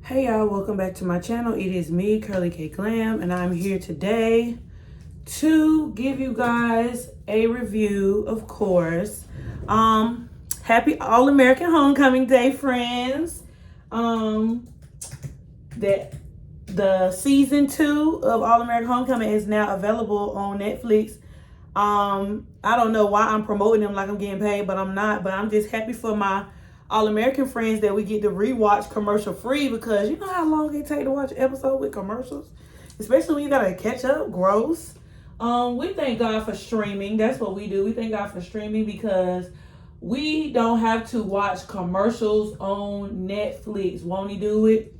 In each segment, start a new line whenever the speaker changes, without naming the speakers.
Hey y'all, welcome back to my channel. It is me, Curly K Glam, and I'm here today to give you guys a review, of course. Happy All-American Homecoming Day, friends. That the season 2 of All-American Homecoming is now available on Netflix. I don't know why I'm promoting them like I'm getting paid, but I'm not. But I'm just happy for my All-American friends that we get to rewatch commercial free, because you know how long it take to watch an episode with commercials, especially when you gotta catch up. Gross. We thank God for streaming. That's what we do. We thank God for streaming because we don't have to watch commercials on Netflix. Won't he do it?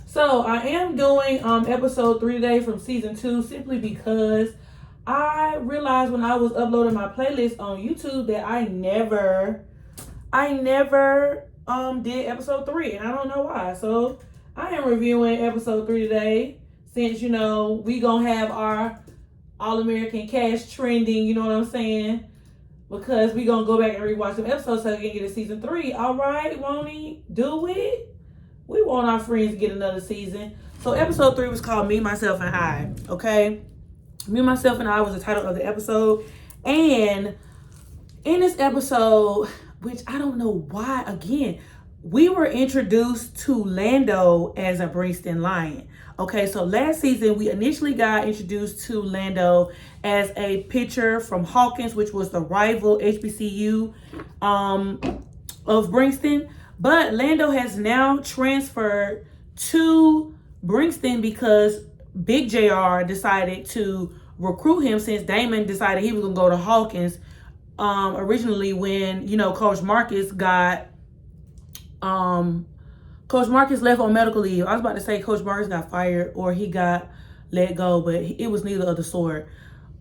So I am doing episode 3 today from season 2 simply because I realized when I was uploading my playlist on YouTube that I never did episode 3, and I don't know why. So I am reviewing episode 3 today, since you know we gonna have our All-American cast trending, you know what I'm saying? Because we gonna go back and rewatch some episodes so we can get a season 3. All right, won't he do it? We want our friends to get another season. So episode 3 was called Me, Myself, and I. Okay, Me, Myself, and I was the title of the episode, and in this episode, which I don't know why, again, we were introduced to Lando as a Bringston Lion. Okay, so last season, we initially got introduced to Lando as a pitcher from Hawkins, which was the rival HBCU of Bringston. But Lando has now transferred to Bringston because Big JR decided to recruit him, since Damon decided he was going to go to Hawkins. Originally when, you know, Coach Marcus got, Coach Marcus left on medical leave. I was about to say Coach Marcus got fired or he got let go, but it was neither of the sort.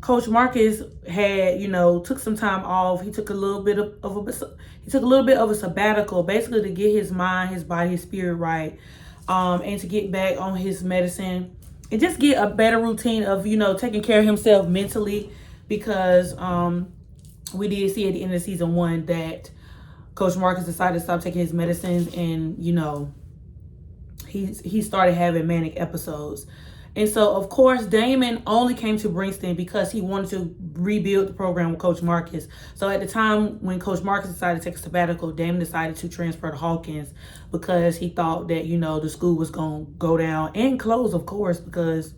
Coach Marcus had, you know, took some time off. He took a little bit of a sabbatical, basically to get his mind, his body, his spirit right, and to get back on his medicine and just get a better routine of, you know, taking care of himself mentally, because we did see at the end of season 1 that Coach Marcus decided to stop taking his medicines, and you know, he started having manic episodes. And so of course Damon only came to Bringston because he wanted to rebuild the program with Coach Marcus. So at the time when Coach Marcus decided to take a sabbatical, Damon decided to transfer to Hawkins because he thought that, you know, the school was going to go down and close, of course, because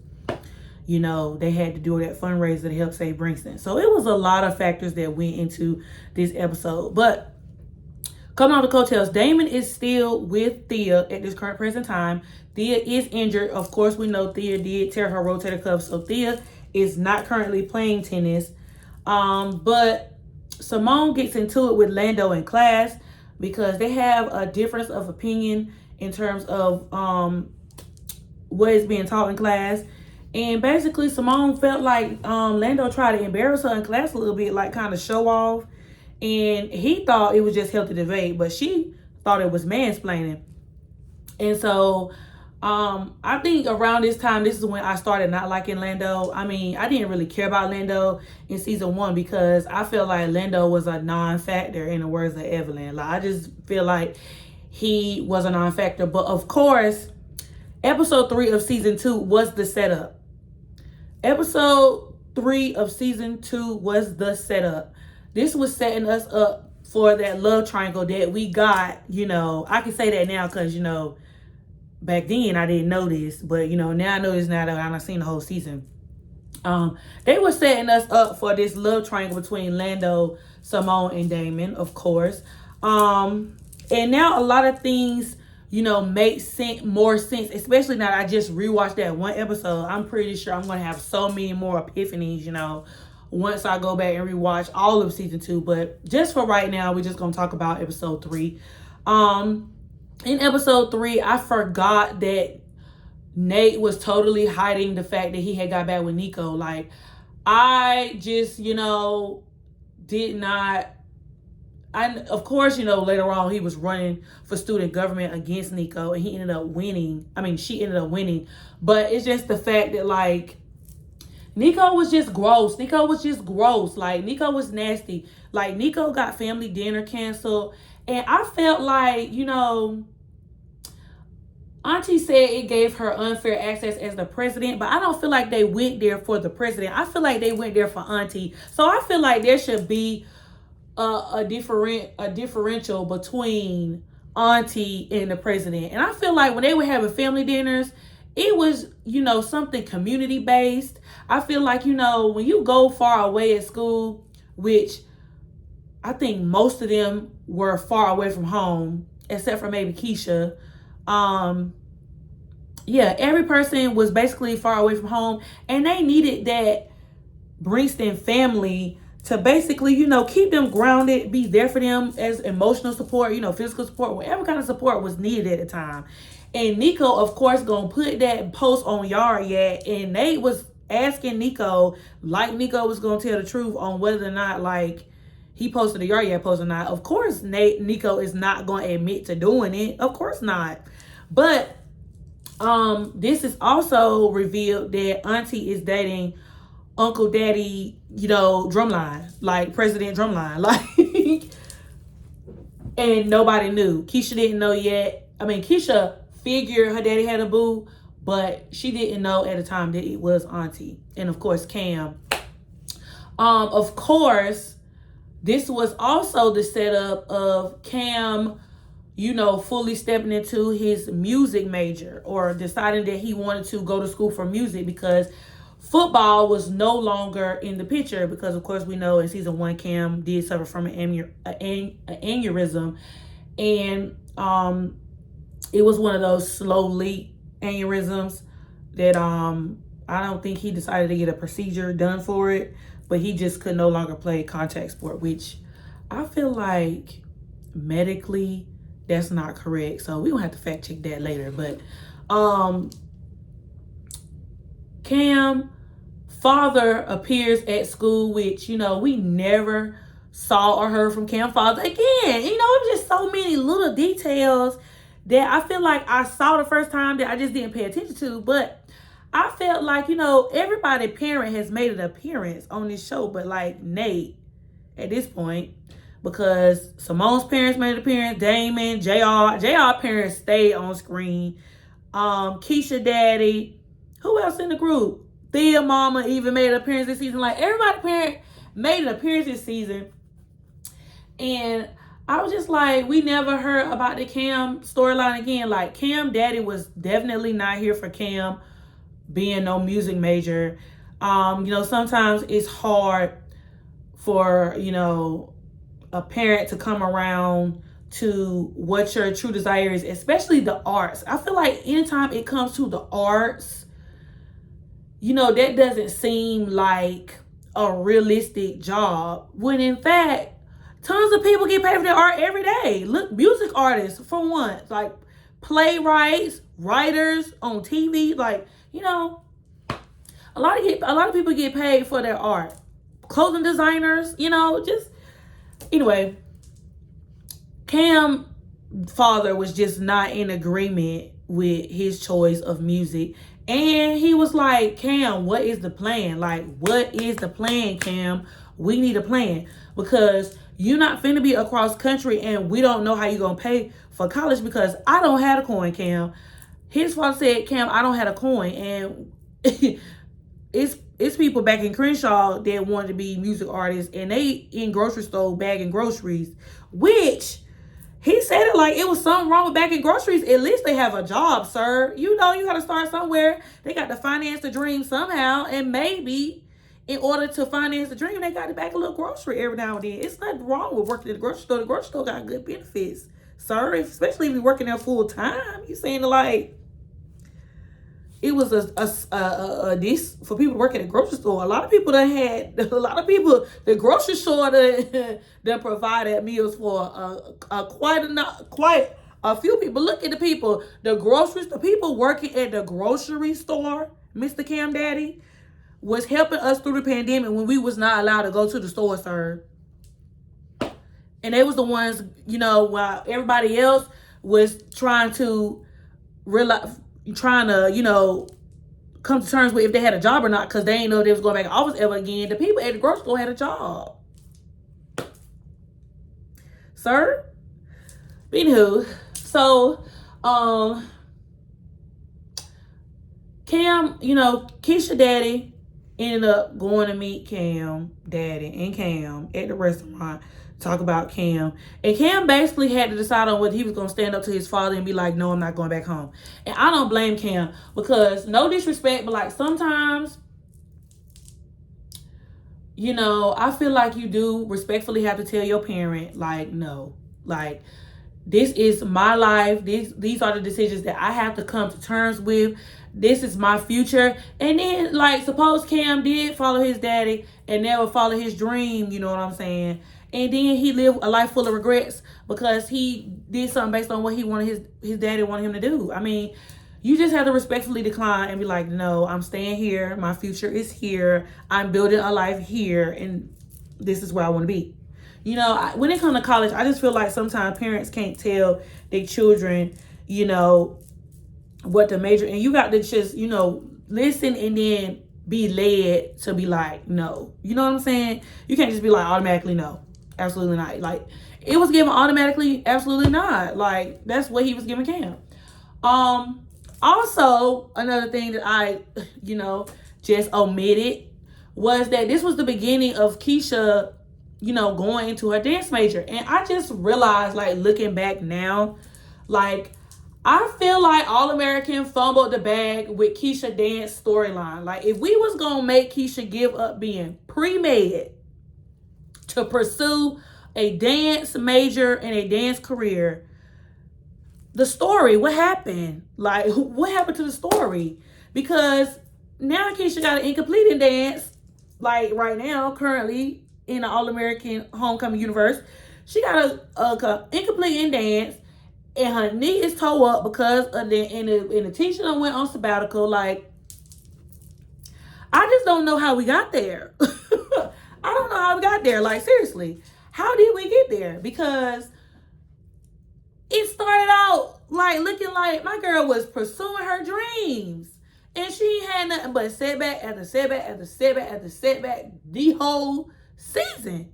you know, they had to do that fundraiser to help save Bringston. So it was a lot of factors that went into this episode. But coming on the coattails, Damon is still with Thea at this current present time. Thea is injured. Of course, we know Thea did tear her rotator cuff. So Thea is not currently playing tennis. But Simone gets into it with Lando in class because they have a difference of opinion in terms of what is being taught in class. And basically, Simone felt like Lando tried to embarrass her in class a little bit, like kind of show off. And he thought it was just healthy debate, but she thought it was mansplaining. And so I think around this time, this is when I started not liking Lando. I mean, I didn't really care about Lando in season 1 because I felt like Lando was a non-factor, in the words of Evelyn. Like, I just feel like he was a non-factor. But of course, episode 3 of season 2 was the setup. Episode 3 of season 2 was the setup. This was setting us up for that love triangle that we got. You know, I can say that now because, you know, back then I didn't know this, but, you know, now I know this now that I've seen the whole season. They were setting us up for this love triangle between Lando, Simone, and Damon, of course. And now a lot of things, you know, make more sense, especially now that I just rewatched that one episode. I'm pretty sure I'm going to have so many more epiphanies, you know, once I go back and rewatch all of season 2. But just for right now, we're just going to talk about episode 3. In episode 3, I forgot that Nate was totally hiding the fact that he had got back with Nico. Like, I just, you know, of course, you know, later on he was running for student government against Nico and he ended up winning. I mean, she ended up winning. But it's just the fact that, like, Nico was just gross. Like, Nico was nasty. Like, Nico got family dinner canceled. And I felt like, you know, Auntie said it gave her unfair access as the president, but I don't feel like they went there for the president. I feel like they went there for Auntie. So I feel like there should be a differential between Auntie and the president. And I feel like when they were having family dinners, it was, something community based. I feel like, when you go far away at school, which I think most of them were far away from home, except for maybe Keisha. Yeah, every person was basically far away from home, and they needed that Bringston family to basically, keep them grounded, be there for them as emotional support, physical support, whatever kind of support was needed at the time. And Nico, of course, gonna put that post on Yard Yak, and Nate was asking Nico, like Nico was gonna tell the truth on whether or not, like, he posted a Yard Yak post or not. Of course, Nico is not gonna admit to doing it. Of course not. But this is also revealed that Auntie is dating Uncle Daddy, Drumline, like President Drumline, like, and nobody knew. Keisha didn't know yet. I mean, Keisha figured her daddy had a boo, but she didn't know at the time that it was Auntie. And of course, Cam. Of course, this was also the setup of Cam, fully stepping into his music major, or deciding that he wanted to go to school for music, because football was no longer in the picture, because of course we know in season 1 Cam did suffer from an aneurysm, and it was one of those slow leak aneurysms that I don't think he decided to get a procedure done for it, but he just could no longer play contact sport, which I feel like medically that's not correct. So we gonna have to fact check that later. But Cam father appears at school, which, we never saw or heard from Cam father again. It was just so many little details that I feel like I saw the first time that I just didn't pay attention to. But I felt like, everybody parent has made an appearance on this show, but like Nate at this point, because Simone's parents made an appearance, Damon, JR parents stayed on screen. Keisha daddy, who else in the group? Thea mama even made an appearance this season. Like, everybody parent made an appearance this season. And I was just like, we never heard about the Cam storyline again. Like, Cam daddy was definitely not here for Cam being no music major. Sometimes it's hard for, a parent to come around to what your true desire is, especially the arts. I feel like anytime it comes to the arts, that doesn't seem like a realistic job, when in fact, tons of people get paid for their art every day. Look, music artists, for one, like playwrights, writers on TV, like, a lot of people get paid for their art. Clothing designers, just anyway. Cam father was just not in agreement with his choice of music, and he was like, Cam, what is the plan? Like, what is the plan, Cam? We need a plan, because you're not finna be across country and we don't know how you're gonna pay for college, because I don't have a coin, Cam. His father said, Cam, I don't have a coin. And it's people back in Crenshaw that wanted to be music artists, and they in grocery store bagging groceries, which he said it like it was something wrong with bagging groceries. At least they have a job, sir. You got to start somewhere. They got to finance the dream somehow, and maybe in order to finance the dream, they got to bag a little grocery every now and then. It's nothing wrong with working at the grocery store. The grocery store got good benefits, sir, especially if you're working there full time. You saying like it was a this for people to work at a grocery store. A lot of people the grocery store that provided meals for quite a few people. Look at the people, the people working at the grocery store, Mr. Cam Daddy, was helping us through the pandemic when we was not allowed to go to the store, sir. And they was the ones, while everybody else was trying to come to terms with if they had a job or not, because they didn't know if they was going back to office ever again. The people at the grocery store had a job, sir. Anywho, so Cam, Keisha daddy ended up going to meet Cam daddy and Cam at the restaurant, talk about Cam. And Cam basically had to decide on whether he was going to stand up to his father and be like, no, I'm not going back home. And I don't blame Cam, because no disrespect, but like sometimes, I feel like you do respectfully have to tell your parent, like, no, like, this is my life. These are the decisions that I have to come to terms with. This is my future. And then, like, suppose Cam did follow his daddy and never follow his dream, you know what I'm saying? And then he lived a life full of regrets because he did something based on what he wanted his daddy wanted him to do. I mean, you just have to respectfully decline and be like, no, I'm staying here. My future is here. I'm building a life here, and this is where I want to be. When it comes to college, I just feel like sometimes parents can't tell their children, what to major. And you got to just, listen and then be led to be like, no. You know what I'm saying? You can't just be like automatically no. Absolutely not. Like, it was given automatically, absolutely not. Like, that's what he was giving Cam. Also, another thing that I, just omitted was that this was the beginning of Keisha, going into her dance major. And I just realized, like, looking back now, like, I feel like All American fumbled the bag with Keisha dance storyline. Like, if we was going to make Keisha give up being pre-med to pursue a dance major and a dance career, the story, what happened? Like, what happened to the story? Because now Keisha got an incomplete in dance, like right now, currently in the All-American Homecoming universe. She got a incomplete in dance, and her knee is toe up because of the teacher that went on sabbatical. Like, I just don't know how we got there. I don't know how we got there. Like, seriously, how did we get there? Because it started out like looking like my girl was pursuing her dreams, and she had nothing but setback after setback after setback after setback the whole season.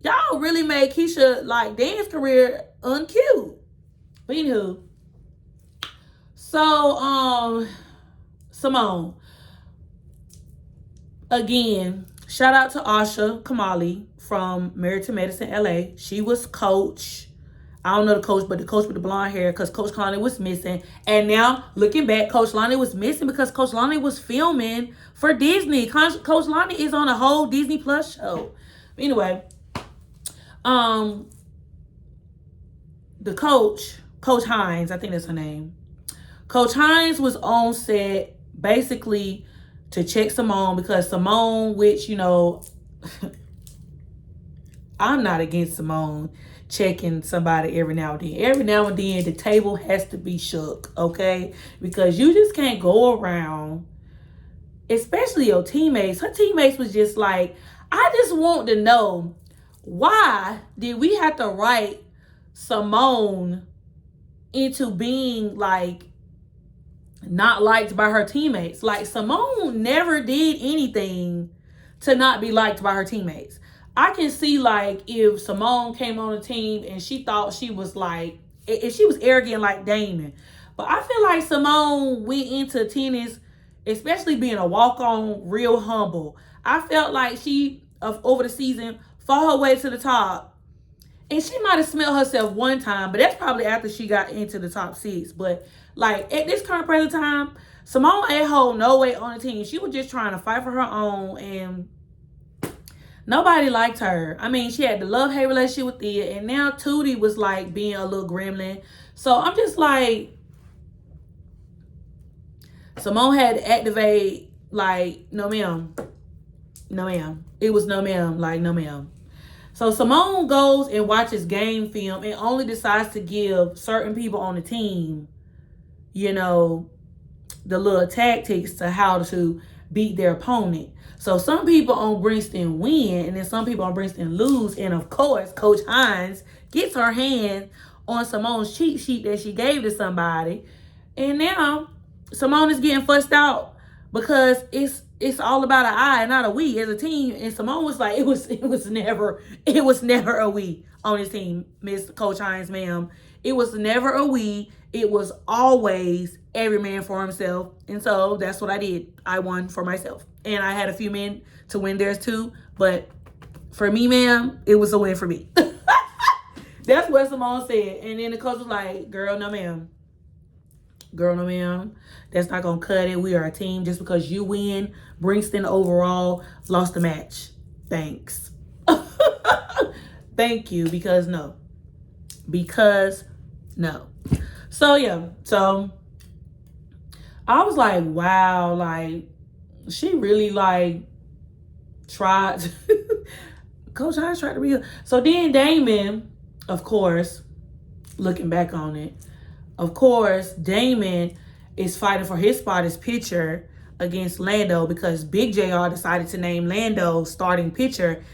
Y'all really made Keisha like dance career uncute. But anywho, so Simone, again, shout out to Asha Kamali from Married to Medicine LA. She was coach. I don't know the coach, but the coach with the blonde hair, because Coach Lonnie was missing. And now, looking back, Coach Lonnie was missing because Coach Lonnie was filming for Disney. Coach Lonnie is on a whole Disney Plus show. Anyway, the coach, Coach Hines, I think that's her name. Coach Hines was on set basically to check Simone, because Simone, which, I'm not against Simone checking somebody every now and then. Every now and then, the table has to be shook, okay? Because you just can't go around, especially your teammates. Her teammates was just like, I just want to know, why did we have to write Simone into being, like, not liked by her teammates? Like, Simone never did anything to not be liked by her teammates. I can see, like, if Simone came on the team and she thought she was, like, if she was arrogant like Damon. But I feel like Simone went into tennis, especially being a walk-on, real humble. I felt like she, over the season, fought her way to the top. And she might have smelled herself one time, but that's probably after she got into the top 6. But, like, at this current present time, Simone ain't hold no weight on the team. She was just trying to fight for her own, and nobody liked her. I mean, she had the love-hate relationship with Thea, and now Tootie was, like, being a little gremlin. So I'm just like, Simone had to activate, like, no ma'am. No ma'am. It was no ma'am, like, no ma'am. So Simone goes and watches game film and only decides to give certain people on the team, the little tactics to how to beat their opponent. So some people on Princeton win, and then some people on Princeton lose. And of course, Coach Hines gets her hand on Simone's cheat sheet that she gave to somebody. And now Simone is getting fussed out because it's all about an I, not a we, as a team. And Simone was like, it was never a we on this team, Miss Coach Hines, ma'am. It was never a we. it was always every man for himself. And so that's what I did. I won for myself. And I had a few men to win theirs too. But for me, ma'am, it was a win for me. That's what Simone said. And then the coach was like, girl, no, ma'am. Girl, no, ma'am. That's not going to cut it. We are a team. Just because you win, Bringston overall lost the match. Thanks. Thank you. Because no. Because no. So, yeah. So, I was like, wow. Like, she really, like, tried. Coach Hines tried to real. So, then Damon, of course, looking back on it, of course, Damon is fighting for his spot as pitcher against Lando because Big JR decided to name Lando starting pitcher.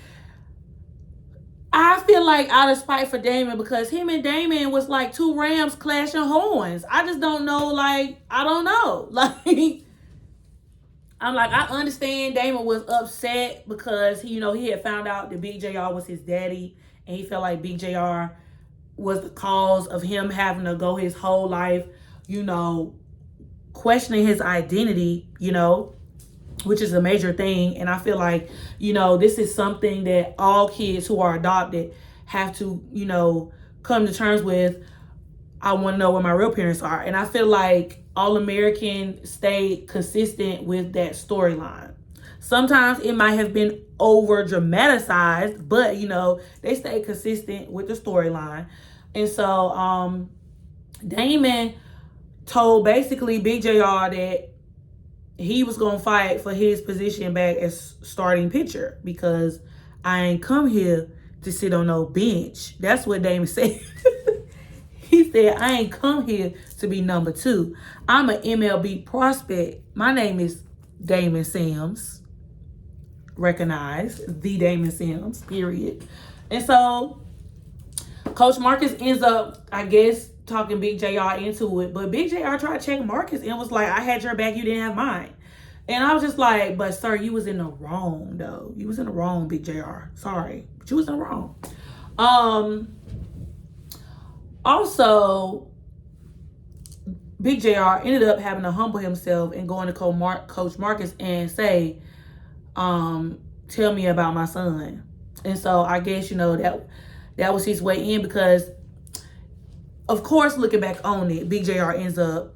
I feel like out of spite for Damon because him and Damon was like two Rams clashing horns. I just don't know. Like, I don't know. Like, I'm like, I understand Damon was upset because, he had found out that Big JR was his daddy. And he felt like Big JR was the cause of him having to go his whole life, questioning his identity, which is a major thing. And I feel like, this is something that all kids who are adopted have to, come to terms with. I want to know where my real parents are. And I feel like All American stayed consistent with that storyline. Sometimes it might have been over dramatized, but they stayed consistent with the storyline. And so Damon told basically Big JR that he was gonna fight for his position back as starting pitcher because I ain't come here to sit on no bench. That's what Damon said. He said, I ain't come here to be number 2. I'm an MLB prospect. My name is Damon Sims. Recognize the Damon Sims, period. And so Coach Marcus ends up, I guess, talking Big JR into it. But Big JR tried to check Marcus and was like, I had your back, you didn't have mine. And I was just like, but sir, you was in the wrong, though. You was in the wrong, Big JR. Sorry, but you was in the wrong. Also, Big JR ended up having to humble himself and going to Coach Marcus and say, tell me about my son. And so I guess, that was his way in because, of course, looking back on it, Big JR ends up,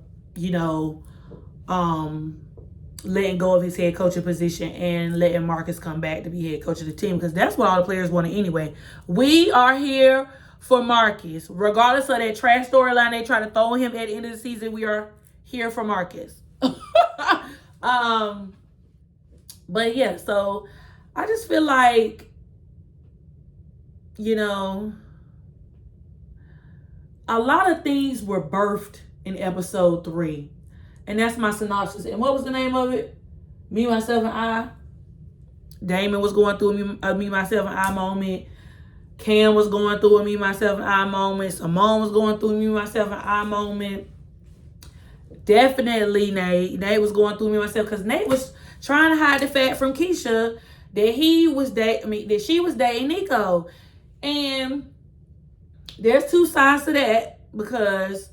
letting go of his head coaching position and letting Marcus come back to be head coach of the team because that's what all the players wanted anyway. We are here for Marcus. Regardless of that trash storyline they try to throw him at the end of the season, we are here for Marcus. But yeah, so I just feel like, a lot of things were birthed in episode 3. And that's my synopsis. And what was the name of it? Me, Myself, and I. Damon was going through a me, myself, and I moment. Cam was going through a me, myself, and I moment. Simone was going through a me, myself, and I moment. Definitely Nate. Nate was going through me, myself, because Nate was trying to hide the fact from Keisha that she was dating Nico. And there's two sides to that because,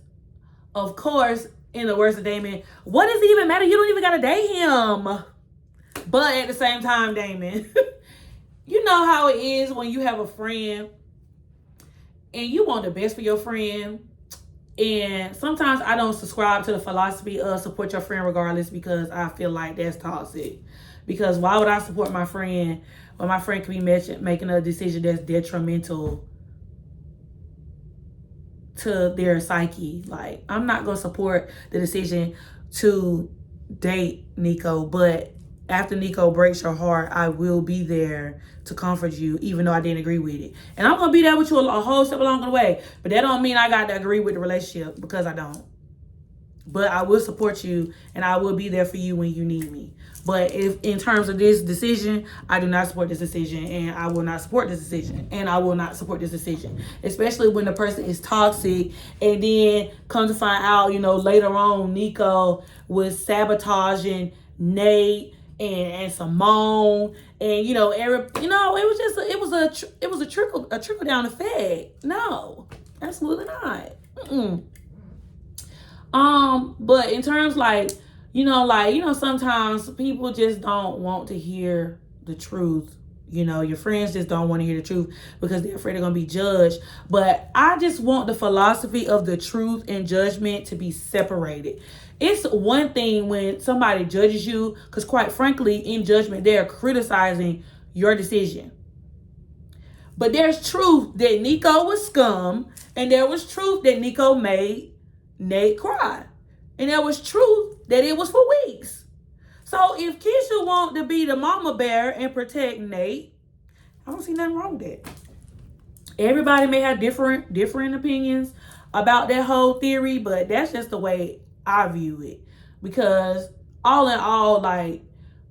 of course, in the words of Damon, what does it even matter? You don't even gotta date him. But at the same time, Damon, you know how it is when you have a friend and you want the best for your friend. And sometimes I don't subscribe to the philosophy of support your friend regardless because I feel like that's toxic. Because why would I support my friend when my friend could be making a decision that's detrimental to their psyche? Like, I'm not going to support the decision to date Nico, but after Nico breaks your heart, I will be there to comfort you, even though I didn't agree with it. And I'm going to be there with you a whole step along the way. But that don't mean I got to agree with the relationship, because I don't. But I will support you, and I will be there for you when you need me. But if in terms of this decision, I do not support this decision, and I will not support this decision, and I will not support this decision. Especially when the person is toxic, and then come to find out, later on, Nico was sabotaging Nate and Simone, and it was a trickle down effect. No, absolutely not. But in terms like, sometimes people just don't want to hear the truth. Your friends just don't want to hear the truth because they're afraid they're going to be judged. But I just want the philosophy of the truth and judgment to be separated. It's one thing when somebody judges you, because quite frankly, in judgment, they're criticizing your decision. But there's truth that Nico was scum, and there was truth that Nico made Nate cry. And there was truth that it was for weeks. So if Keisha want to be the mama bear and protect Nate, I don't see nothing wrong with that. Everybody may have different opinions about that whole theory, but that's just the way I view it. Because all in all, like,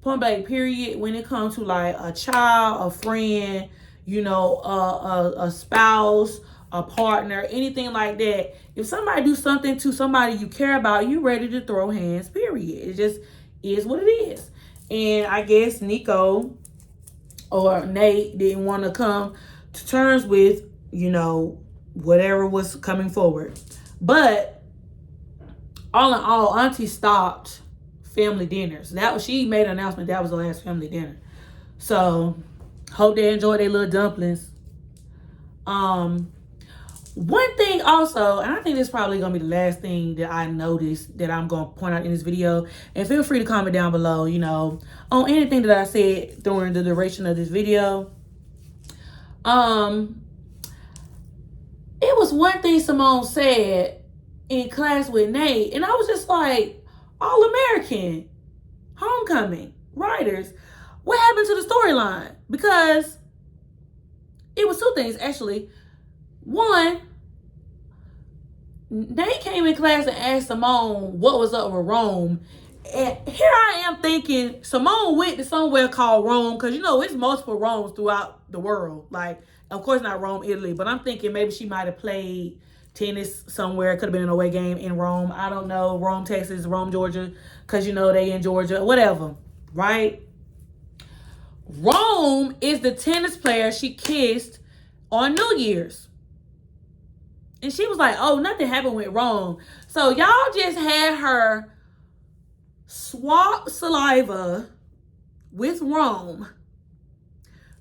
point blank period, when it comes to like a child, a friend, a spouse, a partner, anything like that, if somebody do something to somebody you care about, you ready to throw hands, period. It just is what it is. And I guess Nico or Nate didn't want to come to terms with, whatever was coming forward. But all in all, Auntie stopped family dinners. She made an announcement that was the last family dinner. So hope they enjoyed their little dumplings. One thing also, and I think this is probably going to be the last thing that I noticed that I'm going to point out in this video, and feel free to comment down below, on anything that I said during the duration of this video. It was one thing Simone said in class with Nate, and I was just like, All-American, homecoming, writers, what happened to the storyline? Because it was two things, actually. One, Nate came in class and asked Simone what was up with Rome. And here I am thinking Simone went to somewhere called Rome, because, it's multiple Romes throughout the world. Like, of course not Rome, Italy, but I'm thinking maybe she might have played tennis somewhere. Could have been an away game in Rome. I don't know. Rome, Texas, Rome, Georgia, because, they in Georgia, whatever, right? Rome is the tennis player she kissed on New Year's. And she was like, oh, nothing happened with Rome. So y'all just had her swap saliva with Rome,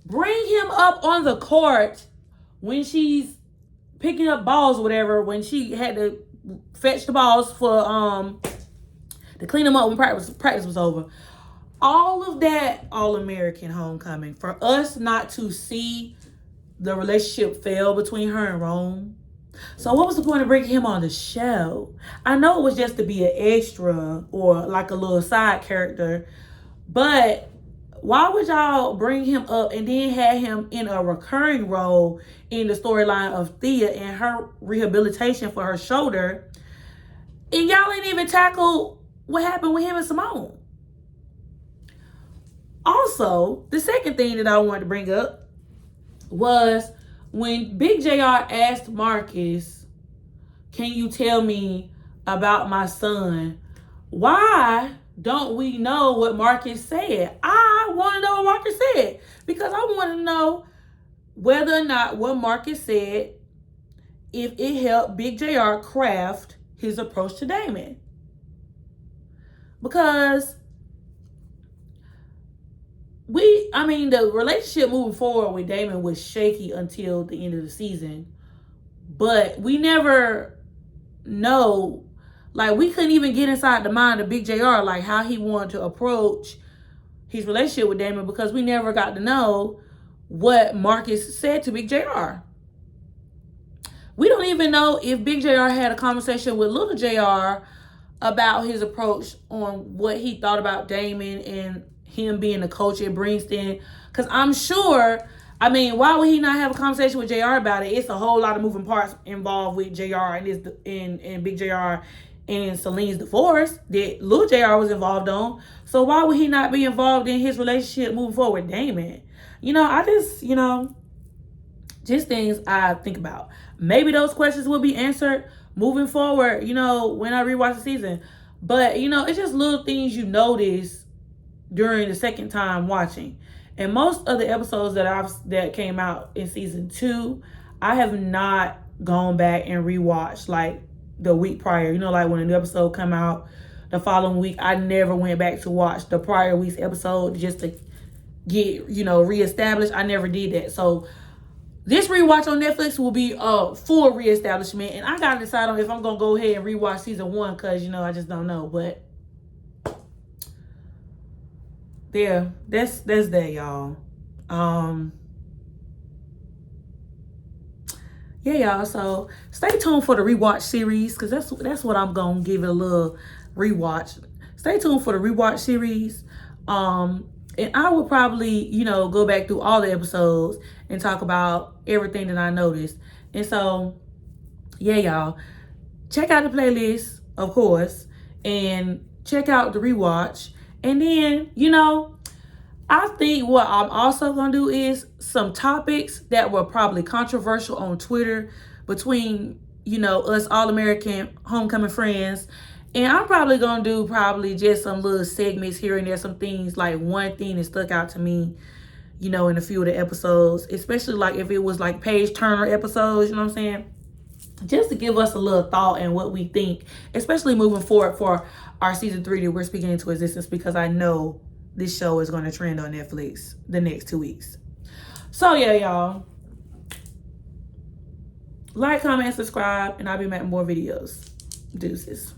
bring him up on the court when she's picking up balls or whatever, when she had to fetch the balls for to clean them up when practice was over. All of that All-American homecoming, for us not to see the relationship fail between her and Rome. So what was the point of bringing him on the show? I know it was just to be an extra or like a little side character, but why would y'all bring him up and then have him in a recurring role in the storyline of Thea and her rehabilitation for her shoulder, and y'all ain't even tackle what happened with him and Simone? Also, the second thing that I wanted to bring up was when Big JR asked Marcus, can you tell me about my son? Why don't we know what Marcus said? I want to know what Marcus said, because I want to know whether or not what Marcus said, if it helped Big JR craft his approach to Damon. Because the relationship moving forward with Damon was shaky until the end of the season. But we never know, like, we couldn't even get inside the mind of Big JR, like how he wanted to approach his relationship with Damon, because we never got to know what Marcus said to Big JR. We don't even know if Big JR had a conversation with Little JR about his approach on what he thought about Damon and him being the coach at Princeton. Because I'm sure, why would he not have a conversation with JR about it? It's a whole lot of moving parts involved with JR and Big JR and Celine's divorce that Lil JR was involved on. So why would he not be involved in his relationship moving forward with Damon? Just things I think about. Maybe those questions will be answered moving forward, when I rewatch the season. But, it's just little things you notice during the second time watching. And most of the episodes that came out in season 2, I have not gone back and rewatched. Like, the week prior. You know, like when a new episode come out the following week, I never went back to watch the prior week's episode just to get, you know, reestablished. I never did that. So this rewatch on Netflix will be a full reestablishment, and I gotta decide on if I'm gonna go ahead and rewatch season 1, because, you know, I just don't know. But yeah, that's that, y'all. Yeah, y'all. So stay tuned for the rewatch series, because that's what I'm gonna give it a little rewatch. Stay tuned for the rewatch series. And I will probably, you know, go back through all the episodes and talk about everything that I noticed. And so, yeah, y'all, check out the playlist, of course, and check out the rewatch. And then, you know, I think what I'm also going to do is some topics that were probably controversial on Twitter between, you know, us All-American Homecoming friends. And I'm probably going to do just some little segments here and there, some things, like one thing that stuck out to me, you know, in a few of the episodes, especially like if it was like Paige Turner episodes, you know what I'm saying? Just to give us a little thought and what we think, especially moving forward for our season 3 that we're speaking into existence, because I know this show is going to trend on Netflix the next 2 weeks. So yeah, y'all, like, comment, and subscribe, and I'll be making more videos. Deuces.